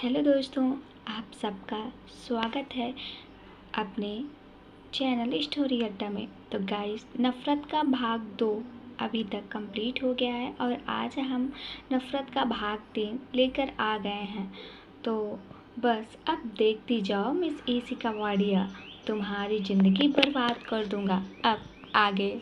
Hello दोस्तों, आप सबका स्वागत है अपने चैनल स्टोरी अड्डा में। तो गाइस, नफ़रत का भाग 2 अभी तक कंप्लीट हो गया है और आज हम नफ़रत का भाग 3 लेकर आ गए हैं। तो बस अब देखती जाओ मिस एसी का वाडिया, तुम्हारी ज़िंदगी बर्बाद कर दूंगा। अब आगे।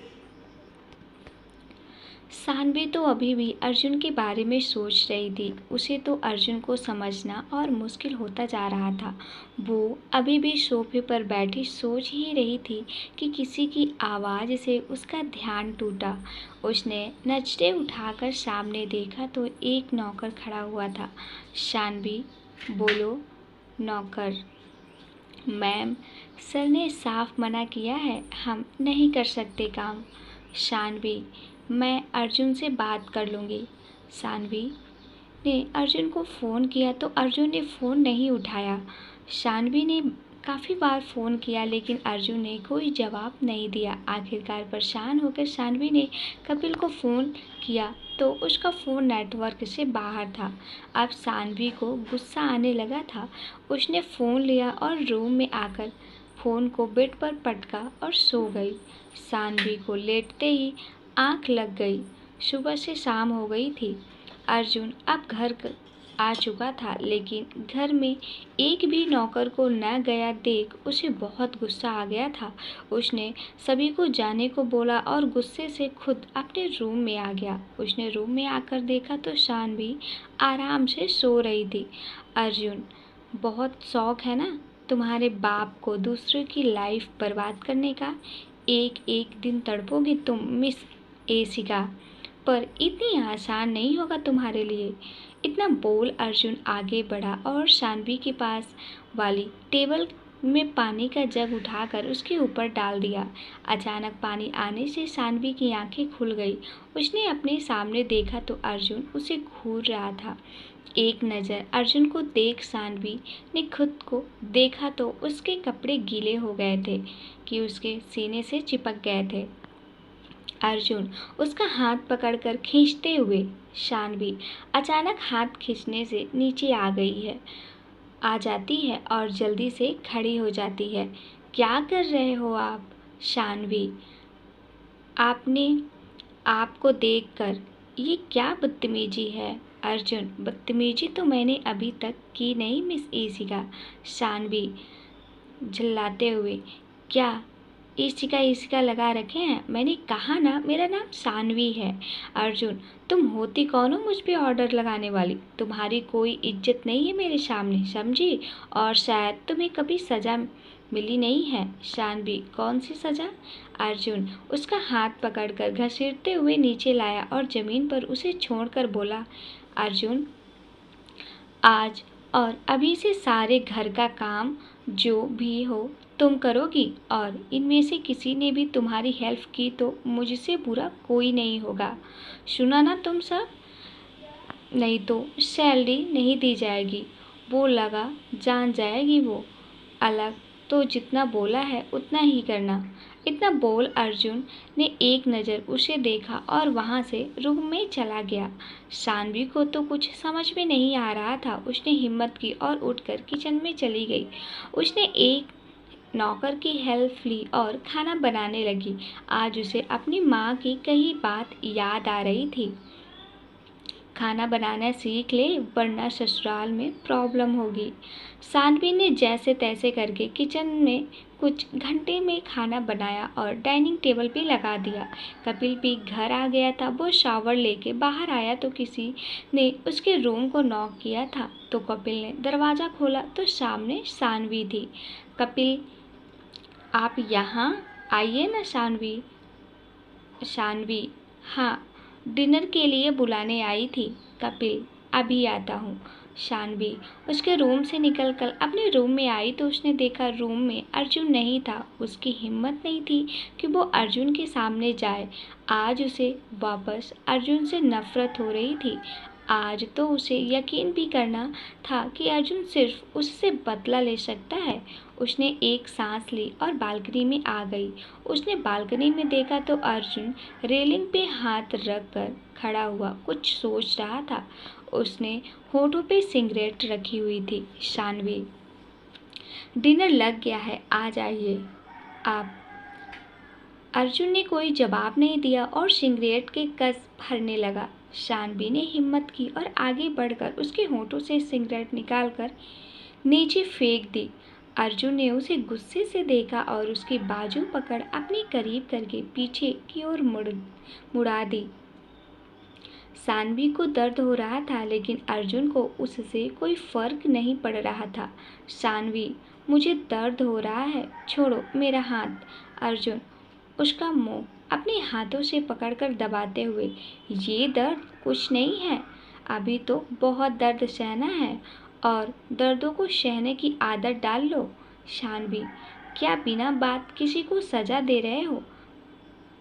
सानवी तो अभी भी अर्जुन के बारे में सोच रही थी। उसे तो अर्जुन को समझना और मुश्किल होता जा रहा था। वो अभी भी सोफे पर बैठी सोच ही रही थी कि किसी की आवाज़ से उसका ध्यान टूटा। उसने नजरें उठाकर सामने देखा तो एक नौकर खड़ा हुआ था। सानवी, बोलो। नौकर, मैम, सर ने साफ मना किया है, हम नहीं कर सकते काम। सानवी, मैं अर्जुन से बात कर लूँगी। सानवी ने अर्जुन को फ़ोन किया तो अर्जुन ने फ़ोन नहीं उठाया। सानवी ने काफ़ी बार फ़ोन किया लेकिन अर्जुन ने कोई जवाब नहीं दिया। आखिरकार परेशान होकर सानवी ने कपिल को फ़ोन किया तो उसका फ़ोन नेटवर्क से बाहर था। अब सानवी को गुस्सा आने लगा था। उसने फ़ोन लिया और रूम में आकर फ़ोन को बेड पर पटका और सो गई। सानवी को लेटते ही आँख लग गई। सुबह से शाम हो गई थी। अर्जुन अब घर आ चुका था लेकिन घर में एक भी नौकर को न गया देख उसे बहुत गुस्सा आ गया था। उसने सभी को जाने को बोला और गुस्से से खुद अपने रूम में आ गया। उसने रूम में आकर देखा तो सानवी आराम से सो रही थी। अर्जुन, बहुत शौक है ना तुम्हारे बाप को दूसरों की लाइफ बर्बाद करने का। एक एक दिन तड़पोगी तुम मिस एसी का, पर इतनी आसान नहीं होगा तुम्हारे लिए। इतना बोल अर्जुन आगे बढ़ा और सानवी के पास वाली टेबल में पानी का जग उठाकर उसके ऊपर डाल दिया। अचानक पानी आने से सानवी की आंखें खुल गई। उसने अपने सामने देखा तो अर्जुन उसे घूर रहा था। एक नज़र अर्जुन को देख सानवी ने खुद को देखा तो उसके कपड़े गीले हो गए थे कि उसके सीने से चिपक गए थे। अर्जुन उसका हाथ पकड़कर खींचते हुए, सानवी अचानक हाथ खींचने से नीचे आ जाती है और जल्दी से खड़ी हो जाती है। क्या कर रहे हो आप? सानवी, आपने आपको देखकर ये क्या बदतमीजी है? अर्जुन, बदतमीजी तो मैंने अभी तक की नहीं मिस एसी का। सानवी झल्लाते हुए, क्या इसी का लगा रखे हैं? मैंने कहा ना मेरा नाम सानवी है। अर्जुन, तुम होती कौन हो मुझ पे ऑर्डर लगाने वाली? तुम्हारी कोई इज्जत नहीं है मेरे सामने, समझी? और शायद तुम्हें कभी सज़ा मिली नहीं है। सानवी, कौन सी सज़ा? अर्जुन उसका हाथ पकड़कर घसीटते हुए नीचे लाया और ज़मीन पर उसे छोड़कर बोला, अर्जुन, आज और अभी से सारे घर का काम जो भी हो तुम करोगी और इनमें से किसी ने भी तुम्हारी हेल्प की तो मुझसे बुरा कोई नहीं होगा। सुना ना तुम सब? नहीं तो सैलरी नहीं दी जाएगी। वो लगा जान जाएगी वो। अलग तो जितना बोला है उतना ही करना। इतना बोल अर्जुन ने एक नज़र उसे देखा और वहाँ से रूम में चला गया। सानवी को तो कुछ समझ में नहीं आ रहा था। उसने हिम्मत की और उठकर किचन में चली गई। उसने एक नौकर की हेल्प ली और खाना बनाने लगी। आज उसे अपनी माँ की कही बात याद आ रही थी। खाना बनाना सीख ले वरना ससुराल में प्रॉब्लम होगी। सानवी ने जैसे तैसे करके किचन में कुछ घंटे में खाना बनाया और डाइनिंग टेबल पे लगा दिया। कपिल भी घर आ गया था। वो शावर लेके बाहर आया तो किसी ने उसके रूम को नॉक किया था। तो कपिल ने दरवाज़ा खोला तो सामने सानवी थी। कपिल, आप यहाँ आइए ना। सानवी, सानवी, हाँ, डिनर के लिए बुलाने आई थी। कपिल, अभी आता हूँ। सानवी उसके रूम से निकलकर अपने रूम में आई तो उसने देखा रूम में अर्जुन नहीं था। उसकी हिम्मत नहीं थी कि वो अर्जुन के सामने जाए। आज उसे वापस अर्जुन से नफरत हो रही थी। आज तो उसे यकीन भी करना था कि अर्जुन सिर्फ उससे बदला ले सकता है। उसने एक सांस ली और बालकनी में आ गई। उसने बालकनी में देखा तो अर्जुन रेलिंग पे हाथ रख कर खड़ा हुआ कुछ सोच रहा था। उसने होठों पे सिगरेट रखी हुई थी। शानवी, डिनर लग गया है, आ जाइए आप। अर्जुन ने कोई जवाब नहीं दिया और सिगरेट के कस भरने लगा। शानवी ने हिम्मत की और आगे बढ़कर उसके होठों से सिगरेट निकालकर नीचे फेंक दी। अर्जुन ने उसे गुस्से से देखा और उसकी बाजू पकड़ अपने करीब करके पीछे की ओर मुड़ा दी। शानवी को दर्द हो रहा था, लेकिन अर्जुन को उससे कोई फर्क नहीं पड़ रहा था। शानवी, मुझे दर्द हो रहा है, छोड़ो मेरा हाथ। अर्जुन उसका मुंह अपने हाथों से पकड़कर दबाते हुए, ये दर्द कुछ नहीं है, अभी तो बहुत दर्द सहना है और दर्दों को सहने की आदत डाल लो। शानवी, क्या बिना बात किसी को सजा दे रहे हो?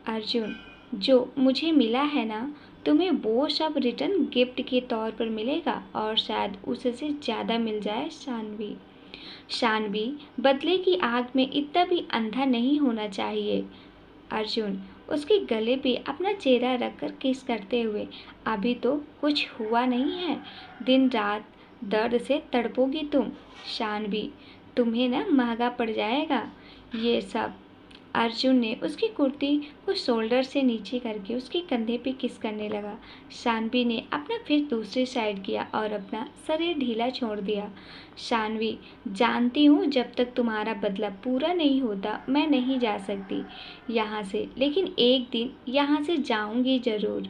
अर्जुन, जो मुझे मिला है ना, तुम्हें वो सब रिटर्न गिफ्ट के तौर पर मिलेगा और शायद उससे ज़्यादा मिल जाए। शानवी, शानवी, बदले की आग में इतना भी अंधा नहीं होना चाहिए। अर्जुन उसके गले पे अपना चेहरा रखकर किस करते हुए, अभी तो कुछ हुआ नहीं है, दिन रात दर्द से तड़पोगी तुम। शानवी, तुम्हें ना महंगा पड़ जाएगा ये सब। अर्जुन ने उसकी कुर्ती को शोल्डर से नीचे करके उसके कंधे पे किस करने लगा। शानवी ने अपना फेस दूसरी साइड किया और अपना शरीर ढीला छोड़ दिया। शानवी, जानती हूँ जब तक तुम्हारा बदला पूरा नहीं होता मैं नहीं जा सकती यहाँ से, लेकिन एक दिन यहाँ से जाऊँगी ज़रूर।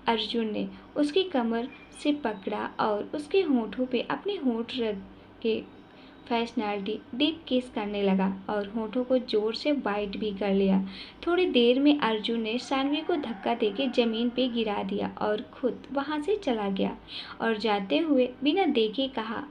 अर्जुन ने उसकी कमर से पकड़ा और उसके होठों पे अपने होठ रख के फैशनैलिटी डीप किस करने लगा और होठों को जोर से बाइट भी कर लिया। थोड़ी देर में अर्जुन ने शानवी को धक्का देके जमीन पे गिरा दिया और खुद वहां से चला गया और जाते हुए बिना देखे कहा,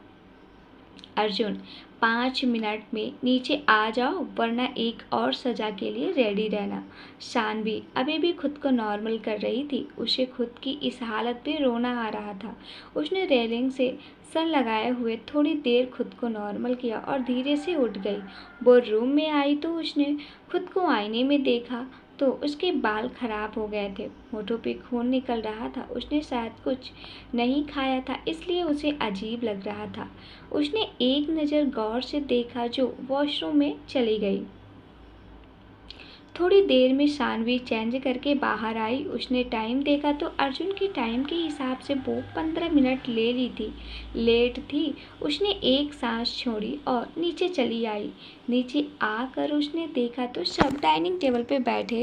अर्जुन 5 मिनट में नीचे आ जाओ वरना एक और सजा के लिए रेडी रहना। शानवी अभी भी खुद को नॉर्मल कर रही थी। उसे खुद की इस हालत पे रोना आ रहा था। उसने रेलिंग से सर लगाए हुए थोड़ी देर खुद को नॉर्मल किया और धीरे से उठ गई। वो रूम में आई तो उसने खुद को आईने में देखा तो उसके बाल खराब हो गए थे, होठों पे खून निकल रहा था। उसने शायद कुछ नहीं खाया था इसलिए उसे अजीब लग रहा था। उसने एक नज़र गौर से देखा जो वॉशरूम में चली गई। थोड़ी देर में शानवी चेंज करके बाहर आई। उसने टाइम देखा तो अर्जुन के टाइम के हिसाब से वो 15 मिनट ले ली थी लेट थी। उसने एक सांस छोड़ी और नीचे चली आई। नीचे आकर उसने देखा तो सब डाइनिंग टेबल पे बैठे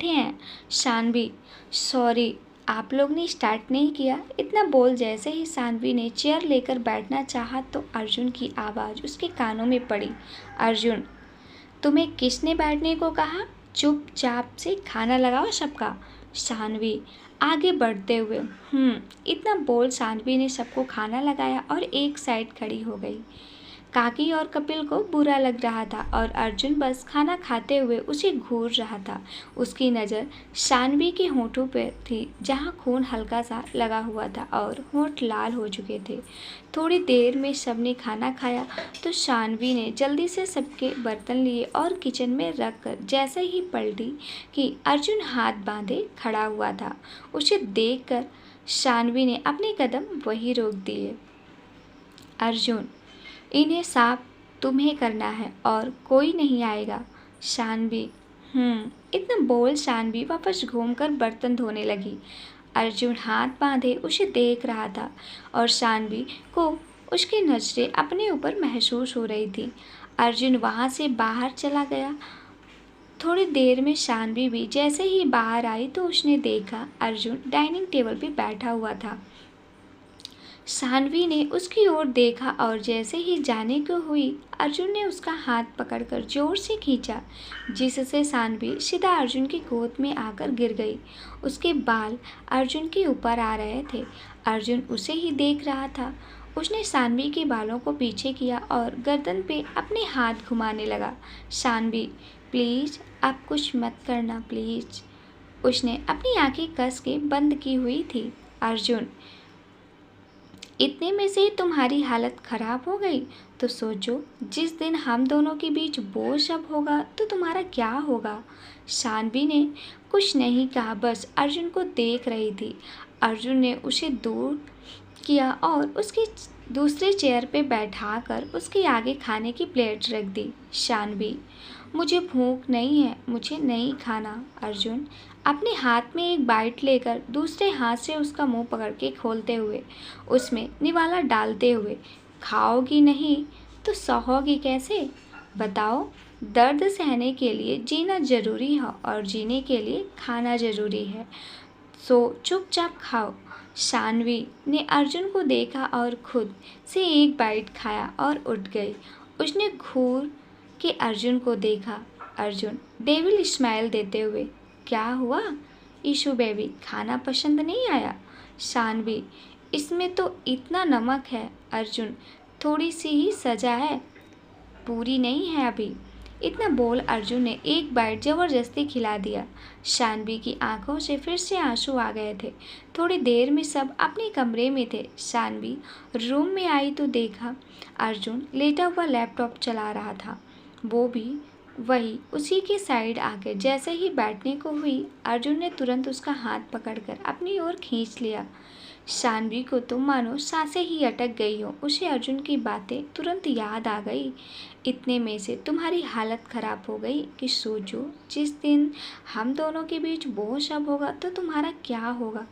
हैं। शानवी, सॉरी आप लोग ने स्टार्ट नहीं किया। इतना बोल जैसे ही शानवी ने चेयर लेकर बैठना चाहा तो अर्जुन की आवाज़ उसके कानों में पड़ी, अर्जुन तुम्हें किसने बैठने को कहा? चुपचाप से खाना लगाओ सबका। शानवी आगे बढ़ते हुए, इतना बोल शानवी ने सबको खाना लगाया और एक साइड खड़ी हो गई। काकी और कपिल को बुरा लग रहा था और अर्जुन बस खाना खाते हुए उसे घूर रहा था। उसकी नज़र शानवी के होठों पर थी जहाँ खून हल्का सा लगा हुआ था और होठ लाल हो चुके थे। थोड़ी देर में सबने खाना खाया तो शानवी ने जल्दी से सबके बर्तन लिए और किचन में रख कर जैसे ही पलटी कि अर्जुन हाथ बांधे खड़ा हुआ था। उसे देखकर शानवी ने अपने कदम वहीं रोक दिए। अर्जुन, इन्हें साफ तुम्हें करना है और कोई नहीं आएगा। शानवी, इतना बोल शानवी वापस घूमकर बर्तन धोने लगी। अर्जुन हाथ बांधे उसे देख रहा था और शानवी को उसकी नज़रें अपने ऊपर महसूस हो रही थी। अर्जुन वहाँ से बाहर चला गया। थोड़ी देर में शानवी भी जैसे ही बाहर आई तो उसने देखा अर्जुन डाइनिंग टेबल पे बैठा हुआ था। शानवी ने उसकी ओर देखा और जैसे ही जाने को हुई अर्जुन ने उसका हाथ पकड़कर जोर से खींचा जिससे शानवी सीधा अर्जुन की गोद में आकर गिर गई। उसके बाल अर्जुन के ऊपर आ रहे थे। अर्जुन उसे ही देख रहा था। उसने शानवी के बालों को पीछे किया और गर्दन पे अपने हाथ घुमाने लगा। शानवी, प्लीज़ आप कुछ मत करना प्लीज़। उसने अपनी आंखें कस के बंद की हुई थी। अर्जुन, इतने में से तुम्हारी हालत खराब हो गई तो सोचो जिस दिन हम दोनों के बीच वो सब होगा तो तुम्हारा क्या होगा। शानवी ने कुछ नहीं कहा, बस अर्जुन को देख रही थी। अर्जुन ने उसे दूर किया और उसकी दूसरे चेयर पे बैठाकर उसके आगे खाने की प्लेट रख दी। शानवी, मुझे भूख नहीं है, मुझे नहीं खाना। अर्जुन अपने हाथ में एक बाइट लेकर दूसरे हाथ से उसका मुंह पकड़ के खोलते हुए उसमें निवाला डालते हुए, खाओगी नहीं तो सहोगी कैसे? बताओ। दर्द सहने के लिए जीना जरूरी है और जीने के लिए खाना जरूरी है, सो चुपचाप खाओ। शानवी ने अर्जुन को देखा और खुद से एक बाइट खाया और उठ गई। उसने घूर के अर्जुन को देखा। अर्जुन डेविल स्माइल देते हुए, क्या हुआ ईशू बेबी, खाना पसंद नहीं आया? शानवी, इसमें तो इतना नमक है। अर्जुन, थोड़ी सी ही सजा है, पूरी नहीं है अभी। इतना बोल अर्जुन ने एक बाइट जबरदस्ती खिला दिया। शानवी की आंखों से फिर से आंसू आ गए थे। थोड़ी देर में सब अपने कमरे में थे। शानवी रूम में आई तो देखा अर्जुन लेटा हुआ लैपटॉप चला रहा था। वो भी वही उसी के साइड आकर जैसे ही बैठने को हुई, अर्जुन ने तुरंत उसका हाथ पकड़कर अपनी ओर खींच लिया। शानवी को तो मानो सांसें ही अटक गई हो। उसे अर्जुन की बातें तुरंत याद आ गई। इतने में से तुम्हारी हालत खराब हो गई कि सोचो, जिस दिन हम दोनों के बीच वो सब होगा तो तुम्हारा क्या होगा।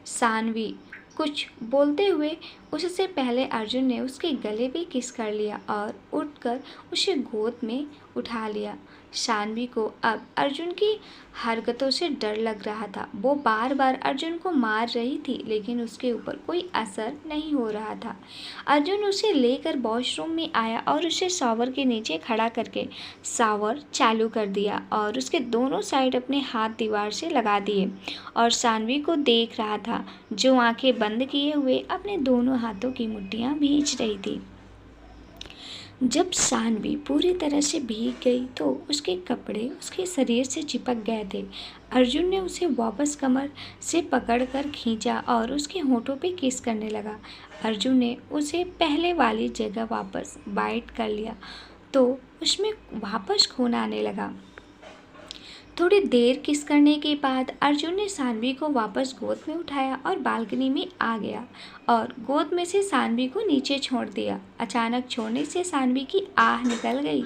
शानवी कुछ बोलते हुए उससे पहले अर्जुन ने उसके गले पे किस कर लिया और उठकर उसे गोद में उठा लिया। शानवी को अब अर्जुन की हरकतों से डर लग रहा था। वो बार बार अर्जुन को मार रही थी लेकिन उसके ऊपर कोई असर नहीं हो रहा था। अर्जुन उसे लेकर वॉशरूम में आया और उसे शॉवर के नीचे खड़ा करके शॉवर चालू कर दिया और उसके दोनों साइड अपने हाथ दीवार से लगा दिए और शानवी को देख रहा था जो आंखें बंद किए हुए अपने दोनों हाथों की मुट्ठियां भींच रही थी। जब शानवी पूरी तरह से भीग गई तो उसके कपड़े उसके शरीर से चिपक गए थे। अर्जुन ने उसे वापस कमर से पकड़कर खींचा और उसके होठों पे किस करने लगा। अर्जुन ने उसे पहले वाली जगह वापस बाइट कर लिया तो उसमें वापस खून आने लगा। थोड़ी देर किस करने के बाद अर्जुन ने शानवी को वापस गोद में उठाया और बालकनी में आ गया और गोद में से शानवी को नीचे छोड़ दिया। अचानक छोड़ने से शानवी की आह निकल गई।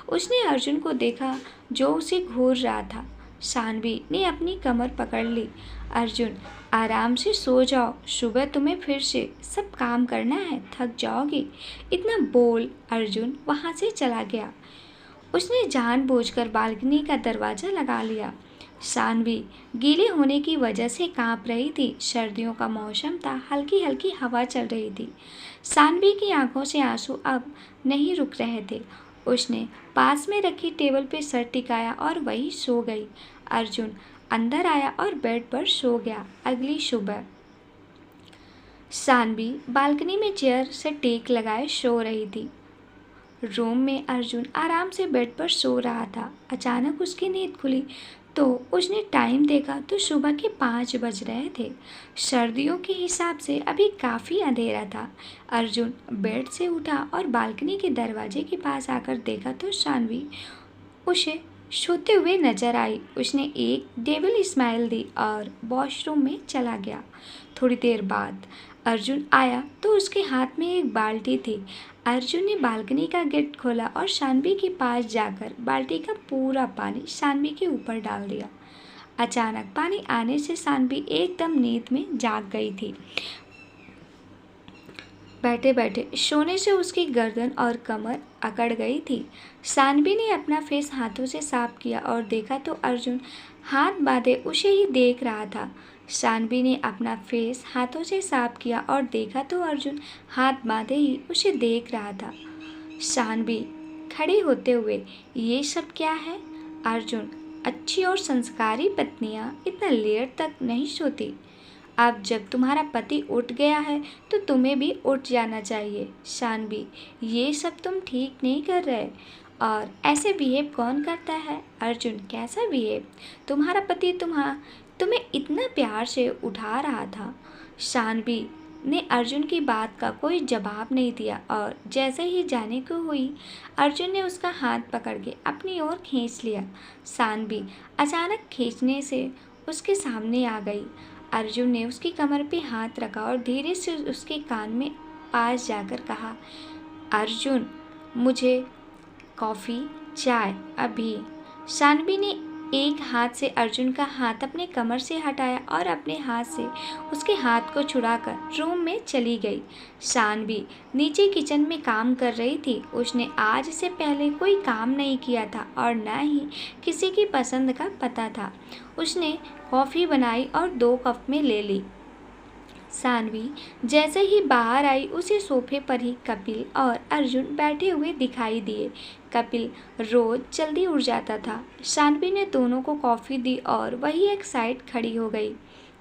उसने अर्जुन को देखा जो उसे घूर रहा था। शानवी ने अपनी कमर पकड़ ली। अर्जुन, आराम से सो जाओ, सुबह तुम्हें फिर से सब काम करना है, थक जाओगी। इतना बोल अर्जुन वहाँ से चला गया। उसने जानबूझकर बालकनी का दरवाज़ा लगा लिया। शानवी गीले होने की वजह से कांप रही थी। सर्दियों का मौसम था, हल्की हल्की हवा चल रही थी। शानवी की आंखों से आंसू अब नहीं रुक रहे थे। उसने पास में रखी टेबल पे सर टिकाया और वहीं सो गई। अर्जुन अंदर आया और बेड पर सो गया। अगली सुबह शानवी बालकनी में चेयर से टेक लगाए सो रही थी। रूम में अर्जुन आराम से बेड पर सो रहा था। अचानक उसकी नींद खुली तो उसने टाइम देखा तो सुबह के 5 बज रहे थे। सर्दियों के हिसाब से अभी काफ़ी अंधेरा था। अर्जुन बेड से उठा और बालकनी के दरवाजे के पास आकर देखा तो शानवी उसे सोते हुए नजर आई। उसने एक डेविल स्माइल दी और वॉशरूम में चला गया। थोड़ी देर बाद अर्जुन आया तो उसके हाथ में एक बाल्टी थी। अर्जुन ने बालकनी का गेट खोला और शानवी के पास जाकर बाल्टी का पूरा पानी शानवी के ऊपर डाल दिया। अचानक पानी आने से शानवी एकदम नींद में जाग गई थी। बैठे बैठे सोने से उसकी गर्दन और कमर अकड़ गई थी। शानवी ने अपना फेस हाथों से साफ किया और देखा तो अर्जुन हाथ बांधे उसे ही देख रहा था। शानवी ने अपना फेस हाथों से साफ किया और देखा तो अर्जुन हाथ बांधे ही उसे देख रहा था। शानवी खड़ी होते हुए, ये सब क्या है? अर्जुन, अच्छी और संस्कारी पत्नियां इतना लेट तक नहीं सोती। अब जब तुम्हारा पति उठ गया है तो तुम्हें भी उठ जाना चाहिए। शानवी, ये सब तुम ठीक नहीं कर रहे। और ऐसे बिहेव कौन करता है? अर्जुन, कैसा बिहेव? तुम्हारा पति तुम्हें इतना प्यार से उठा रहा था। शानवी ने अर्जुन की बात का कोई जवाब नहीं दिया और जैसे ही जाने को हुई अर्जुन ने उसका हाथ पकड़ के अपनी ओर खींच लिया। शानवी अचानक खींचने से उसके सामने आ गई। अर्जुन ने उसकी कमर पे हाथ रखा और धीरे से उसके कान में पास जाकर कहा, अर्जुन, मुझे कॉफ़ी, चाय अभी। शानवी ने एक हाथ से अर्जुन का हाथ अपने कमर से हटाया और अपने हाथ से उसके हाथ को छुड़ाकर रूम में चली गई। शानवी नीचे किचन में काम कर रही थी। उसने आज से पहले कोई काम नहीं किया था और न ही किसी की पसंद का पता था। उसने कॉफ़ी बनाई और 2 कप में ले ली। शानवी जैसे ही बाहर आई उसे सोफे पर ही कपिल और अर्जुन बैठे हुए दिखाई दिए। कपिल रोज जल्दी उठ जाता था। शानवी ने दोनों को कॉफ़ी दी और वही एक साइड खड़ी हो गई।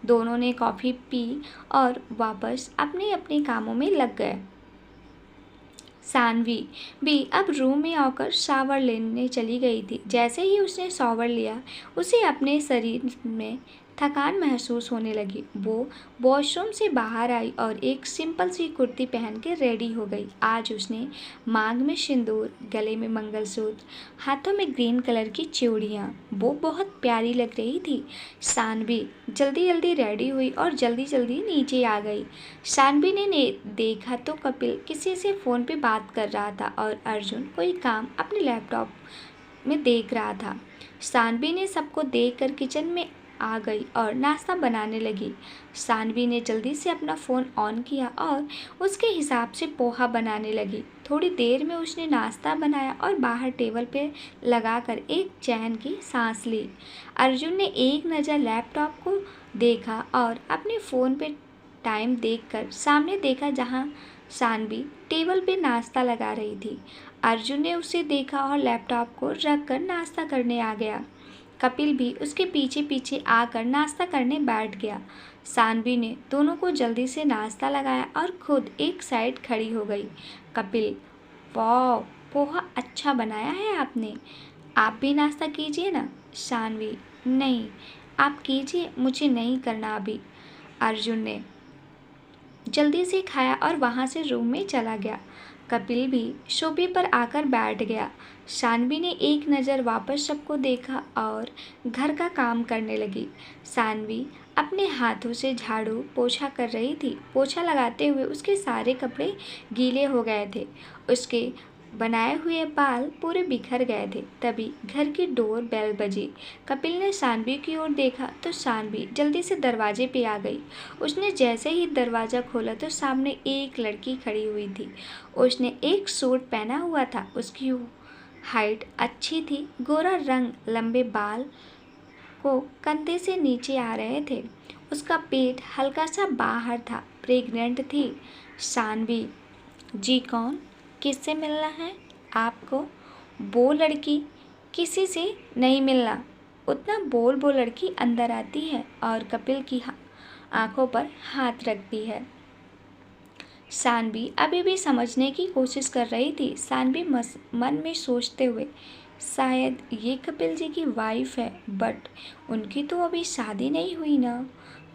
दोनों ने कॉफ़ी पी और वापस अपने अपने कामों में लग गए। शानवी भी अब रूम में आकर शावर लेने चली गई थी। जैसे ही उसने शावर लिया उसे अपने शरीर में थकान महसूस होने लगी। वो वॉशरूम से बाहर आई और एक सिंपल सी कुर्ती पहन के रेडी हो गई। आज उसने मांग में सिंदूर, गले में मंगलसूत्र, हाथों में ग्रीन कलर की चूड़ियाँ, वो बहुत प्यारी लग रही थी। शानवी जल्दी जल्दी रेडी हुई और जल्दी जल्दी नीचे आ गई। शानवी ने देखा तो कपिल किसी से फ़ोन पे बात कर रहा था और अर्जुन कोई काम अपने लैपटॉप में देख रहा था। शानवी ने सबको देखकर किचन में आ गई और नाश्ता बनाने लगी। शानवी ने जल्दी से अपना फ़ोन ऑन किया और उसके हिसाब से पोहा बनाने लगी। थोड़ी देर में उसने नाश्ता बनाया और बाहर टेबल पे लगाकर एक चैन की सांस ली। अर्जुन ने एक नज़र लैपटॉप को देखा और अपने फ़ोन पे टाइम देखकर सामने देखा जहाँ शानवी टेबल पे नाश्ता लगा रही थी। अर्जुन ने उसे देखा और लैपटॉप को रखकर नाश्ता करने आ गया। कपिल भी उसके पीछे पीछे आकर नाश्ता करने बैठ गया। शानवी ने दोनों को जल्दी से नाश्ता लगाया और खुद एक साइड खड़ी हो गई। कपिल, वाह, पोहा अच्छा बनाया है आपने। आप भी नाश्ता कीजिए ना। शानवी, नहीं, आप कीजिए, मुझे नहीं करना अभी। अर्जुन ने जल्दी से खाया और वहाँ से रूम में चला गया। कपिल भी सोफे पर आकर बैठ गया। शानवी ने एक नज़र वापस सबको देखा और घर का काम करने लगी। शानवी अपने हाथों से झाड़ू पोछा कर रही थी। पोछा लगाते हुए उसके सारे कपड़े गीले हो गए थे। उसके बनाए हुए बाल पूरे बिखर गए थे। तभी घर की डोर बेल बजी। कपिल ने शानवी की ओर देखा तो शानवी जल्दी से दरवाजे पे आ गई। उसने जैसे ही दरवाज़ा खोला तो सामने एक लड़की खड़ी हुई थी। उसने एक सूट पहना हुआ था। उसकी हाइट अच्छी थी। गोरा रंग, लंबे बाल को कंधे से नीचे आ रहे थे। उसका पेट हल्का सा बाहर था। प्रेग्नेंट थी। शानवी, जी कौन? किससे मिलना है आपको? वो लड़की, किसी से नहीं मिलना। उतना बोल वो लड़की अंदर आती है और कपिल की आंखों पर हाथ रखती है। शानवी अभी भी समझने की कोशिश कर रही थी। शानवी मन में सोचते हुए, शायद ये कपिल जी की वाइफ है, बट उनकी तो अभी शादी नहीं हुई ना।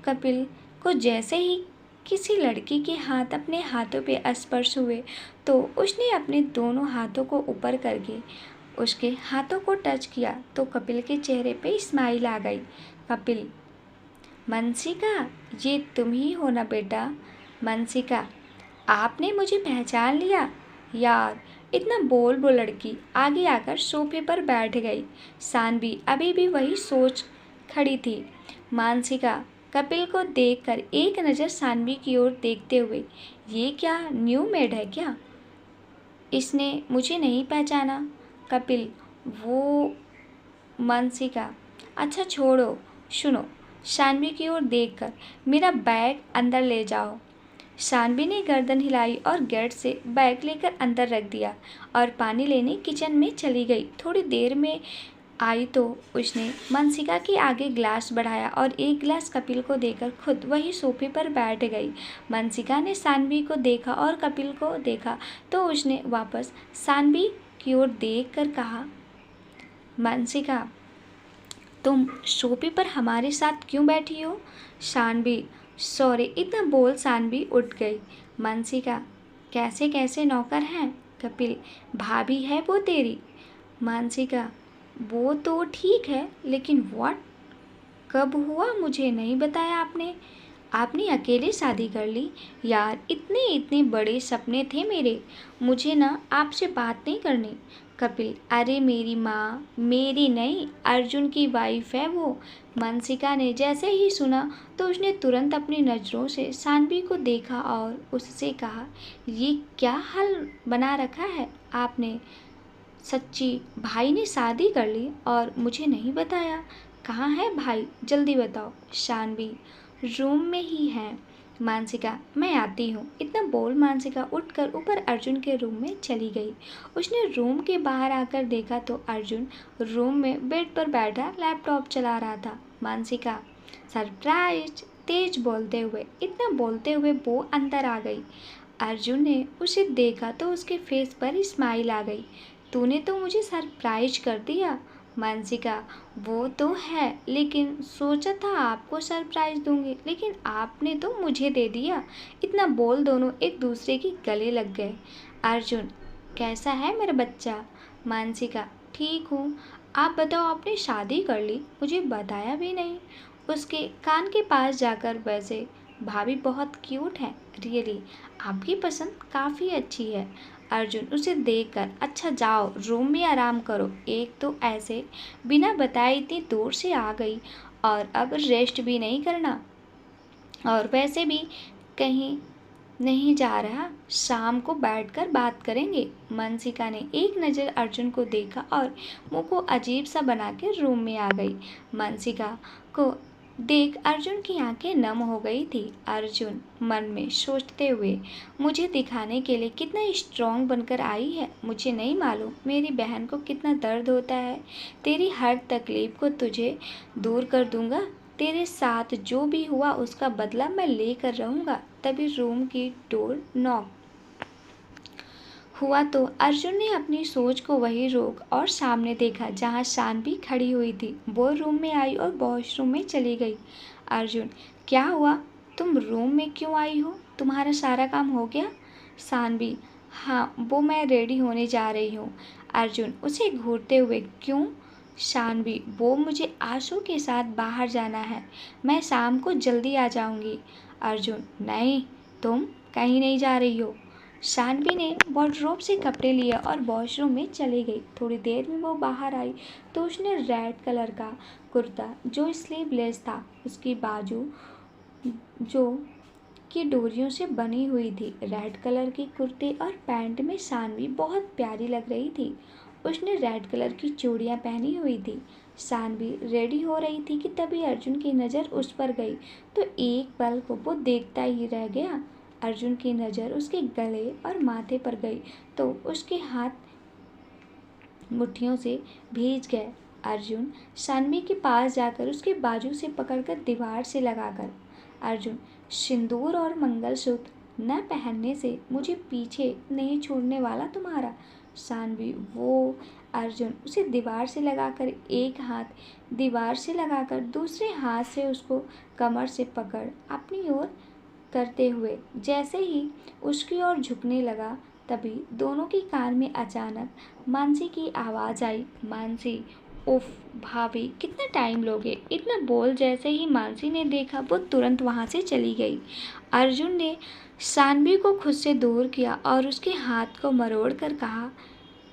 कपिल को जैसे ही किसी लड़की के हाथ अपने हाथों पे स्पर्श हुए तो उसने अपने दोनों हाथों को ऊपर करके उसके हाथों को टच किया तो कपिल के चेहरे पे स्माइल आ गई। कपिल, मनसिका, ये तुम ही हो ना बेटा? मनसिका, आपने मुझे पहचान लिया? यार, इतना बोल वो लड़की आगे आकर सोफे पर बैठ गई। शानवी अभी भी वही सोच खड़ी थी। मानसिका कपिल को देखकर एक नज़र शानवी की ओर देखते हुए, ये क्या न्यू मेड है क्या? इसने मुझे नहीं पहचाना। कपिल, वो मानसिका, अच्छा छोड़ो, सुनो। शानवी की ओर देखकर, मेरा बैग अंदर ले जाओ। शानवी ने गर्दन हिलाई और गेट से बैग लेकर अंदर रख दिया और पानी लेने किचन में चली गई। थोड़ी देर में आई तो उसने मनसिका के आगे ग्लास बढ़ाया और एक गिलास कपिल को देकर खुद वही सोफे पर बैठ गई। मनसिका ने शानवी को देखा और कपिल को देखा तो उसने वापस शानवी की ओर देख कर कहा, मनसिका, तुम सोफे पर हमारे साथ क्यों बैठी हो? शानवी, सॉरी, इतना बोल शानवी उठ गई। मनसिका, कैसे कैसे नौकर हैं? कपिल, भाभी है वो तेरी। मानसिका, वो तो ठीक है, लेकिन व्हाट? कब हुआ मुझे नहीं बताया आपने? आपने अकेले शादी कर ली? यार इतने इतने बड़े सपने थे मेरे। मुझे ना आपसे बात नहीं करनी। कपिल, अरे मेरी माँ, मेरी नहीं, अर्जुन की वाइफ है वो। मानसिका ने जैसे ही सुना तो उसने तुरंत अपनी नज़रों से सानवी को देखा और उससे कहा, ये क्या हाल बना रखा है आपने? सच्ची भाई ने शादी कर ली और मुझे नहीं बताया? कहाँ है भाई, जल्दी बताओ। शानवी, रूम में ही है। मानसिका, मैं आती हूँ। इतना बोल मानसिका उठकर ऊपर अर्जुन के रूम में चली गई। उसने रूम के बाहर आकर देखा तो अर्जुन रूम में बेड पर बैठा लैपटॉप चला रहा था। मानसिका, सरप्राइज, तेज बोलते हुए, इतना बोलते हुए वो अंदर आ गई। अर्जुन ने उसे देखा तो उसके फेस पर स्माइल आ गई। तूने तो मुझे सरप्राइज कर दिया। मानसिका, वो तो है, लेकिन सोचा था आपको सरप्राइज दूंगी, लेकिन आपने तो मुझे दे दिया। इतना बोल दोनों एक दूसरे के गले लग गए। अर्जुन, कैसा है मेरा बच्चा? मानसिका, ठीक हूँ। आप बताओ, आपने शादी कर ली? मुझे बताया भी नहीं। उसके कान के पास जाकर, वैसे भाभी बहुत क्यूट है, रियली आपकी पसंद काफ़ी अच्छी है। अर्जुन उसे देखकर, अच्छा जाओ रूम में आराम करो। एक तो ऐसे बिना बताए इतनी दूर से आ गई और अब रेस्ट भी नहीं करना, और वैसे भी कहीं नहीं जा रहा, शाम को बैठकर बात करेंगे। मानसिका ने एक नज़र अर्जुन को देखा और मुंह को अजीब सा बना के रूम में आ गई। मानसिका को देख अर्जुन की आंखें नम हो गई थी। अर्जुन मन में सोचते हुए, मुझे दिखाने के लिए कितना स्ट्रांग बनकर आई है। मुझे नहीं मालूम मेरी बहन को कितना दर्द होता है। तेरी हर तकलीफ को तुझे दूर कर दूंगा। तेरे साथ जो भी हुआ उसका बदला मैं लेकर रहूंगा। तभी रूम की डोर नॉक हुआ तो अर्जुन ने अपनी सोच को वहीं रोक और सामने देखा जहां शानवी खड़ी हुई थी। वो रूम में आई और वॉशरूम में चली गई। अर्जुन, क्या हुआ? तुम रूम में क्यों आई हो? तुम्हारा सारा काम हो गया? शानवी, हाँ, वो मैं रेडी होने जा रही हूँ। अर्जुन उसे घूरते हुए, क्यों? शानवी, वो मुझे आशु के साथ बाहर जाना है, मैं शाम को जल्दी आ जाऊंगी। अर्जुन, नहीं, तुम कहीं नहीं जा रही हो। शानवी ने वार्डरोब से कपड़े लिए और वॉशरूम में चली गई। थोड़ी देर में वो बाहर आई तो उसने रेड कलर का कुर्ता जो स्लीवलेस था, उसकी बाजू जो की डोरियों से बनी हुई थी। रेड कलर की कुर्ती और पैंट में शानवी बहुत प्यारी लग रही थी। उसने रेड कलर की चूड़ियाँ पहनी हुई थी। शानवी रेडी हो रही थी कि तभी अर्जुन की नज़र उस पर गई तो एक पल को वो देखता ही रह गया। अर्जुन की नज़र उसके गले और माथे पर गई तो उसके हाथ मुट्ठियों से भीज गए। अर्जुन शानवी के पास जाकर उसके बाजू से पकड़कर दीवार से लगाकर, अर्जुन, सिंदूर और मंगलसूत्र न पहनने से मुझे पीछे नहीं छोड़ने वाला तुम्हारा। शानवी, वो अर्जुन उसे दीवार से लगाकर, एक हाथ दीवार से लगाकर दूसरे हाथ से उसको कमर से पकड़ अपनी ओर करते हुए जैसे ही उसकी ओर झुकने लगा तभी दोनों के कान में अचानक मानसी की आवाज़ आई। मानसी, उफ भाभी, कितना टाइम लोगे? इतना बोल जैसे ही मानसी ने देखा वो तुरंत वहाँ से चली गई। अर्जुन ने शानवी को खुद से दूर किया और उसके हाथ को मरोड़ कर कहा,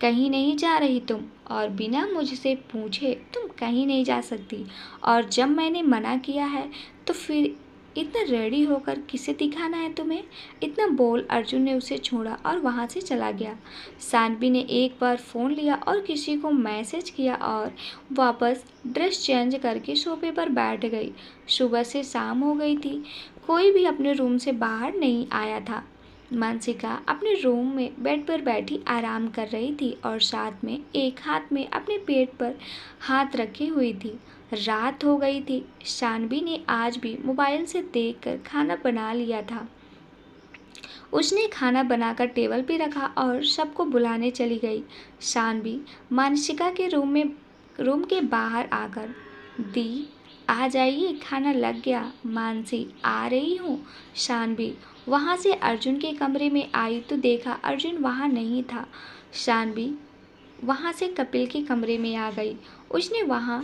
कहीं नहीं जा रही तुम, और बिना मुझसे पूछे तुम कहीं नहीं जा सकती। और जब मैंने मना किया है तो फिर इतना रेडी होकर किसे दिखाना है तुम्हें? इतना बोल अर्जुन ने उसे छोड़ा और वहाँ से चला गया। शानवी ने एक बार फ़ोन लिया और किसी को मैसेज किया और वापस ड्रेस चेंज करके सोफे पर बैठ गई। सुबह से शाम हो गई थी, कोई भी अपने रूम से बाहर नहीं आया था। मानसिका अपने रूम में बेड पर बैठी आराम कर रही थी और साथ में एक हाथ में अपने पेट पर हाथ रखे हुई थी। रात हो गई थी। शानवी ने आज भी मोबाइल से देखकर खाना बना लिया था। उसने खाना बनाकर टेबल पे रखा और सबको बुलाने चली गई। शानवी मानसिका के रूम के बाहर आकर, दी आ जाइए, खाना लग गया। मानसी, आ रही हूँ। शानवी वहाँ से अर्जुन के कमरे में आई तो देखा अर्जुन वहाँ नहीं था। शानवी वहाँ से कपिल के कमरे में आ गई। उसने वहाँ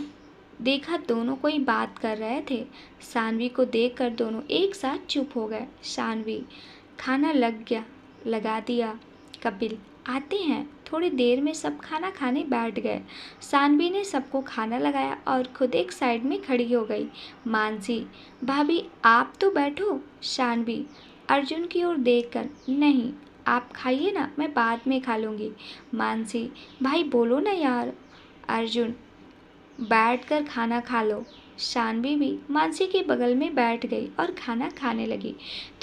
देखा दोनों कोई बात कर रहे थे। सानवी को देखकर दोनों एक साथ चुप हो गए। सानवी, खाना लगा दिया। कपिल, आते हैं। थोड़ी देर में सब खाना खाने बैठ गए। सानवी ने सबको खाना लगाया और खुद एक साइड में खड़ी हो गई। मानसी, भाभी आप तो बैठो। सानवी अर्जुन की ओर देखकर, नहीं आप खाइए ना, मैं बाद में खा लूँगी। मानसी, भाई बोलो ना यार। अर्जुन, बैठकर खाना खा लो। शानवी भी मानसी के बगल में बैठ गई और खाना खाने लगी।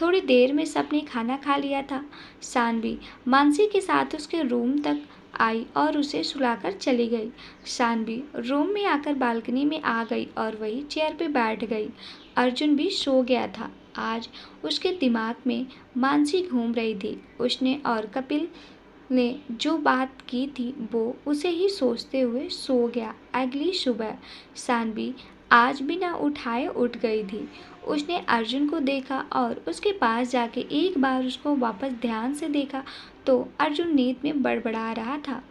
थोड़ी देर में सबने खाना खा लिया था। शानवी मानसी के साथ उसके रूम तक आई और उसे सुलाकर चली गई। शानवी रूम में आकर बालकनी में आ गई और वही चेयर पे बैठ गई। अर्जुन भी सो गया था। आज उसके दिमाग में मानसी घूम रही थी। उसने और कपिल ने जो बात की थी वो उसे ही सोचते हुए सो गया। अगली सुबह सानवी आज बिना उठाए उठ गई थी। उसने अर्जुन को देखा और उसके पास जाके एक बार उसको वापस ध्यान से देखा तो अर्जुन नींद में बड़बड़ा रहा था।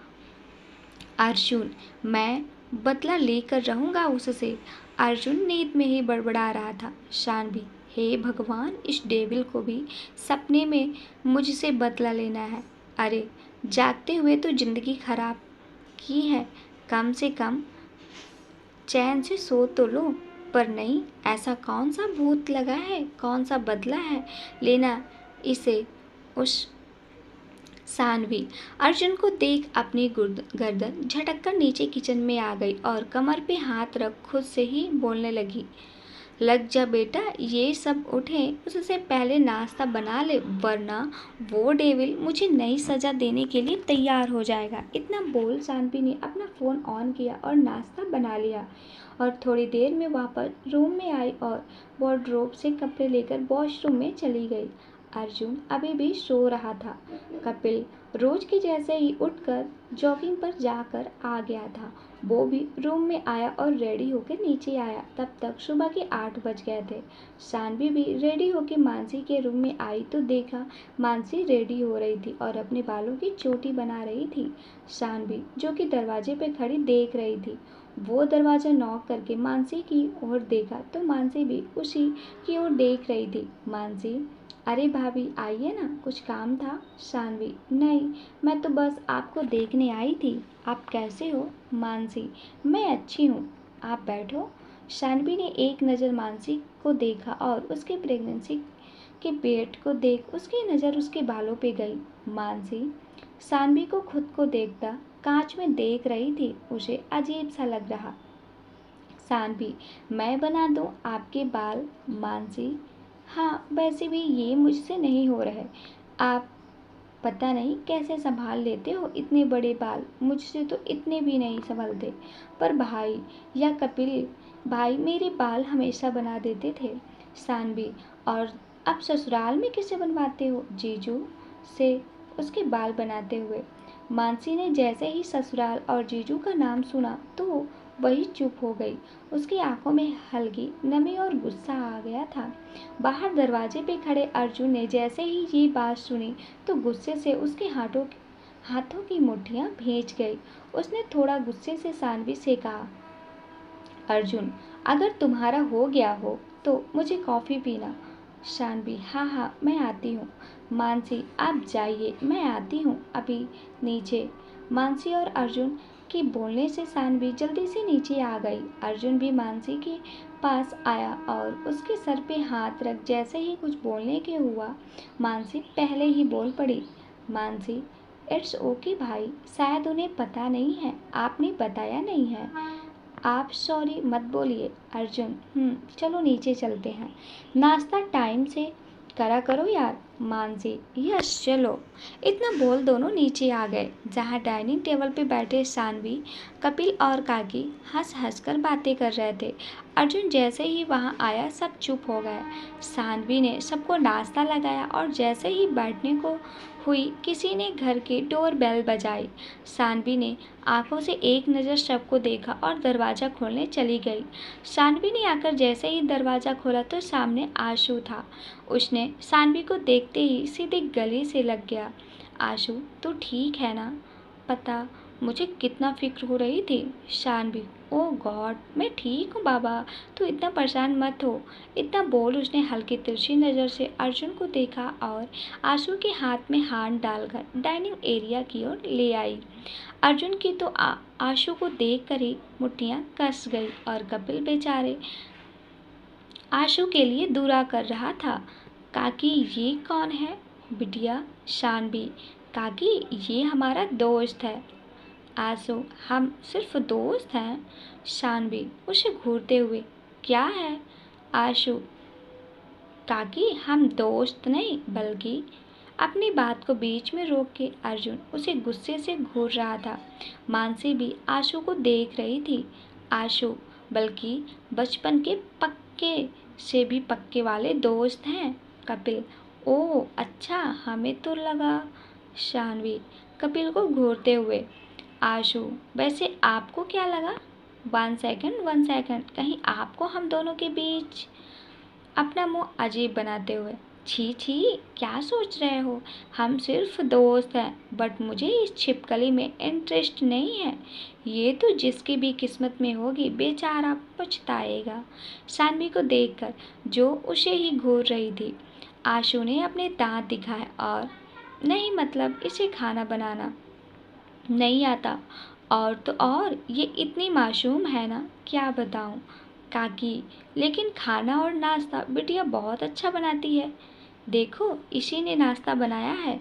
अर्जुन, मैं बदला लेकर रहूंगा उससे। अर्जुन नींद में ही बड़बड़ा रहा था। शानवी, हे भगवान, इस डेविल को भी सपने में मुझसे बदला लेना है। अरे जागते हुए तो जिंदगी खराब की है, कम से कम चैन से सो तो लो। पर नहीं, ऐसा कौन सा भूत लगा है, कौन सा बदला है लेना इसे उस। सानवी अर्जुन को देख अपनी गर्दन झटककर नीचे किचन में आ गई और कमर पे हाथ रख खुद से ही बोलने लगी, लग जा बेटा, ये सब उठे उससे पहले नाश्ता बना ले, वरना वो डेविल मुझे नई सजा देने के लिए तैयार हो जाएगा। इतना बोल शानवी ने अपना फ़ोन ऑन किया और नाश्ता बना लिया और थोड़ी देर में वापस रूम में आई और वार्डरोब से कपड़े लेकर वॉशरूम में चली गई। अर्जुन अभी भी सो रहा था। कपिल रोज के जैसे ही उठकर जॉगिंग पर जाकर आ गया था। वो भी रूम में आया और रेडी होकर नीचे आया। तब तक सुबह के 8 बज गए थे। शानवी भी रेडी होकर मानसी के रूम में आई तो देखा मानसी रेडी हो रही थी और अपने बालों की चोटी बना रही थी। शानवी जो कि दरवाजे पे खड़ी देख रही थी, वो दरवाज़ा नॉक करके मानसी की ओर देखा तो मानसी भी उसी की ओर देख रही थी। मानसी, अरे भाभी आइए ना, कुछ काम था। शानवी, नहीं, मैं तो बस आपको देखने आई थी। आप कैसे हो? मानसी, मैं अच्छी हूँ, आप बैठो। शानवी ने एक नज़र मानसी को देखा और उसके प्रेगनेंसी के पेट को देख उसकी नज़र उसके बालों पे गई। मानसी शानवी को खुद को देखता कांच में देख रही थी। उसे अजीब सा लग रहा। शानवी, मैं बना दूँ आपके बाल? मानसी, हाँ, वैसे भी ये मुझसे नहीं हो रहे। आप पता नहीं कैसे संभाल लेते हो इतने बड़े बाल, मुझसे तो इतने भी नहीं संभलते। पर भाई या कपिल भाई मेरे बाल हमेशा बना देते थे। शानवी, और अब ससुराल में किसे बनवाते हो? जीजू से उसके बाल बनाते हुए। मानसी ने जैसे ही ससुराल और जीजू का नाम सुना तो वही चुप हो गई। उसकी आंखों में हल्की नमी और गुस्सा आ गया था। बाहर दरवाजे पे खड़े अर्जुन ने जैसे ही ये बात सुनी तो गुस्से से उसके हाथों की मुट्ठियां भींच गई। उसने थोड़ा गुस्से से शानवी से कहा, अर्जुन, अगर तुम्हारा हो गया हो तो मुझे कॉफ़ी पीना। शानवी, हाँ हाँ मैं आती हूँ। मानसी, आप जाइए, मैं आती हूँ अभी नीचे। मानसी और अर्जुन के बोलने से शानवी जल्दी से नीचे आ गई। अर्जुन भी मानसी के पास आया और उसके सर पे हाथ रख जैसे ही कुछ बोलने के हुआ, मानसी पहले ही बोल पड़ी। मानसी, इट्स ओके भाई, शायद उन्हें पता नहीं है, आपने बताया नहीं है। आप सॉरी मत बोलिए। अर्जुन, चलो नीचे चलते हैं, नाश्ता टाइम से करा करो यार। मानसी, यस चलो। इतना बोल दोनों नीचे आ गए, जहाँ डाइनिंग टेबल पे बैठे शानवी, कपिल और काकी हंस हंस कर बातें कर रहे थे। अर्जुन जैसे ही वहाँ आया सब चुप हो गए। शानवी ने सबको नाश्ता लगाया और जैसे ही बैठने को हुई किसी ने घर की डोर बेल बजाई। शानवी ने आंखों से एक नज़र सबको देखा और दरवाज़ा खोलने चली गई। शानवी ने आकर जैसे ही दरवाज़ा खोला तो सामने आशु था। उसने शानवी को देखते ही सीधे गले से लग गया। आशु, तू ठीक है ना? पता मुझे कितना फिक्र हो रही थी। शानवी, ओह गॉड, मैं ठीक हूँ बाबा, तू इतना परेशान मत हो। इतना बोल उसने हल्की तिरछी नज़र से अर्जुन को देखा और आशु के हाथ में हाथ डालकर डाइनिंग एरिया की ओर ले आई। अर्जुन की तो आशु को देखकर ही मुट्ठियाँ कस गई और कपिल बेचारे आशु के लिए दुआ कर रहा था। काकी, ये कौन है? बिटिया शानवी, काकी ये हमारा दोस्त है। आशु, हम सिर्फ दोस्त हैं। शानवी उसे घूरते हुए, क्या है? आशु, काकी हम दोस्त नहीं बल्कि। अपनी बात को बीच में रोक के अर्जुन उसे गुस्से से घूर रहा था। मानसी भी आशु को देख रही थी। आशु, बल्कि बचपन के पक्के से भी पक्के वाले दोस्त हैं। कपिल, ओह अच्छा, हमें तो लगा। शानवी कपिल को घूरते हुए, आशु, वैसे आपको क्या लगा? 1 सेकंड, कहीं आपको हम दोनों के बीच। अपना मुंह अजीब बनाते हुए, छी छी, क्या सोच रहे हो? हम सिर्फ दोस्त हैं, बट मुझे इस छिपकली में इंटरेस्ट नहीं है। ये तो जिसकी भी किस्मत में होगी बेचारा पछताएगा। सानवी को देखकर जो उसे ही घूर रही थी, आशु ने अपने दांत दिखाए और, नहीं मतलब इसे खाना बनाना नहीं आता। और तो और ये इतनी मासूम है ना, क्या बताऊं काकी, लेकिन खाना और नाश्ता बिटिया बहुत अच्छा बनाती है। देखो इसी ने नाश्ता बनाया है।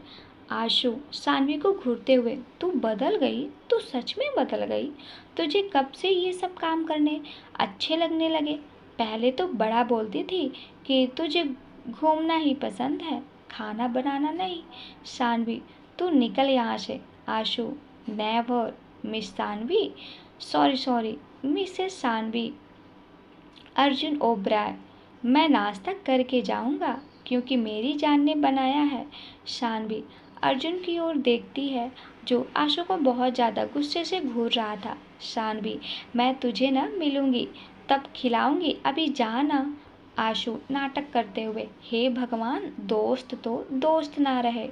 आशु सानवी को घूरते हुए, तू बदल गई, तू सच में बदल गई। तुझे कब से ये सब काम करने अच्छे लगने लगे? पहले तो बड़ा बोलती थी कि तुझे घूमना ही पसंद है, खाना बनाना नहीं। सानवी, तू निकल यहाँ से। Ashu, never miss Sanvi, sorry Mrs Sanvi. Arjun Oberoi, मैं नाश्ता करके जाऊंगा क्योंकि मेरी जान ने बनाया है। शानवी अर्जुन की ओर देखती है जो आशु को बहुत ज़्यादा गुस्से से घूर रहा था। शानवी, मैं तुझे ना मिलूंगी तब खिलाऊंगी, अभी जा ना। आशु नाटक करते हुए, हे भगवान, दोस्त तो दोस्त ना रहे,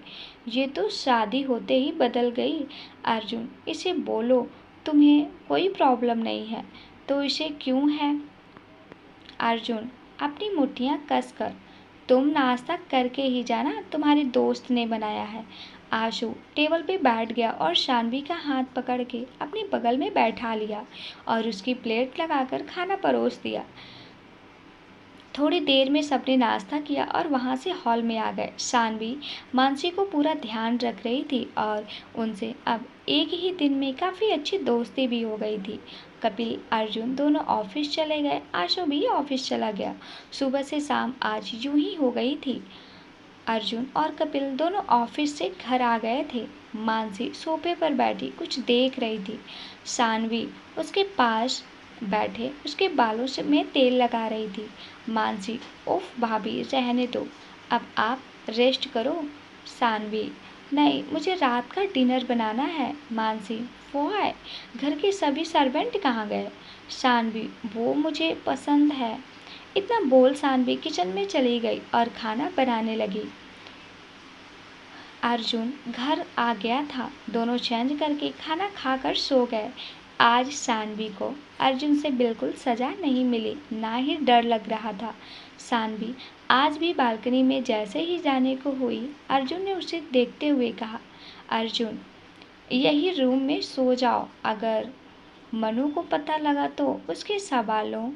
ये तो शादी होते ही बदल गई। अर्जुन, इसे बोलो तुम्हें कोई प्रॉब्लम नहीं है तो इसे क्यों है? अर्जुन अपनी मुट्ठियाँ कसकर, तुम नाश्ता करके ही जाना, तुम्हारी दोस्त ने बनाया है। आशु टेबल पे बैठ गया और शानवी का हाथ पकड़ के अपने बगल में बैठा लिया और उसकी प्लेट लगाकर खाना परोस दिया। थोड़ी देर में सबने नाश्ता किया और वहाँ से हॉल में आ गए। शानवी मानसी को पूरा ध्यान रख रही थी और उनसे अब एक ही दिन में काफ़ी अच्छी दोस्ती भी हो गई थी। कपिल अर्जुन दोनों ऑफिस चले गए। आशु भी ऑफिस चला गया। सुबह से शाम आज यूं ही हो गई थी। अर्जुन और कपिल दोनों ऑफिस से घर आ गए थे। मानसी सोफे पर बैठी कुछ देख रही थी। शानवी उसके पास बैठे उसके बालों से में तेल लगा रही थी। मानसी, उफ भाभी रहने दो, अब आप रेस्ट करो। शानवी, नहीं मुझे रात का डिनर बनाना है। मानसी, वाह, घर के सभी सर्वेंट कहाँ गए? शानवी, वो मुझे पसंद है। इतना बोल शानवी किचन में चली गई और खाना बनाने लगी। अर्जुन घर आ गया था। दोनों चेंज करके खाना खाकर सो गए। आज शानवी को अर्जुन से बिल्कुल सजा नहीं मिली, ना ही डर लग रहा था। शानवी आज भी बालकनी में जैसे ही जाने को हुई, अर्जुन ने उसे देखते हुए कहा, अर्जुन यही रूम में सो जाओ, अगर मनु को पता लगा तो उसके सवालों।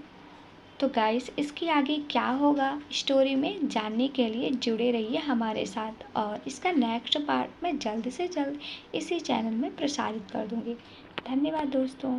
तो गाइस इसके आगे क्या होगा स्टोरी में जानने के लिए जुड़े रहिए हमारे साथ, और इसका नेक्स्ट पार्ट मैं जल्द से जल्द इसी चैनल में प्रसारित कर दूँगी। धन्यवाद दोस्तों।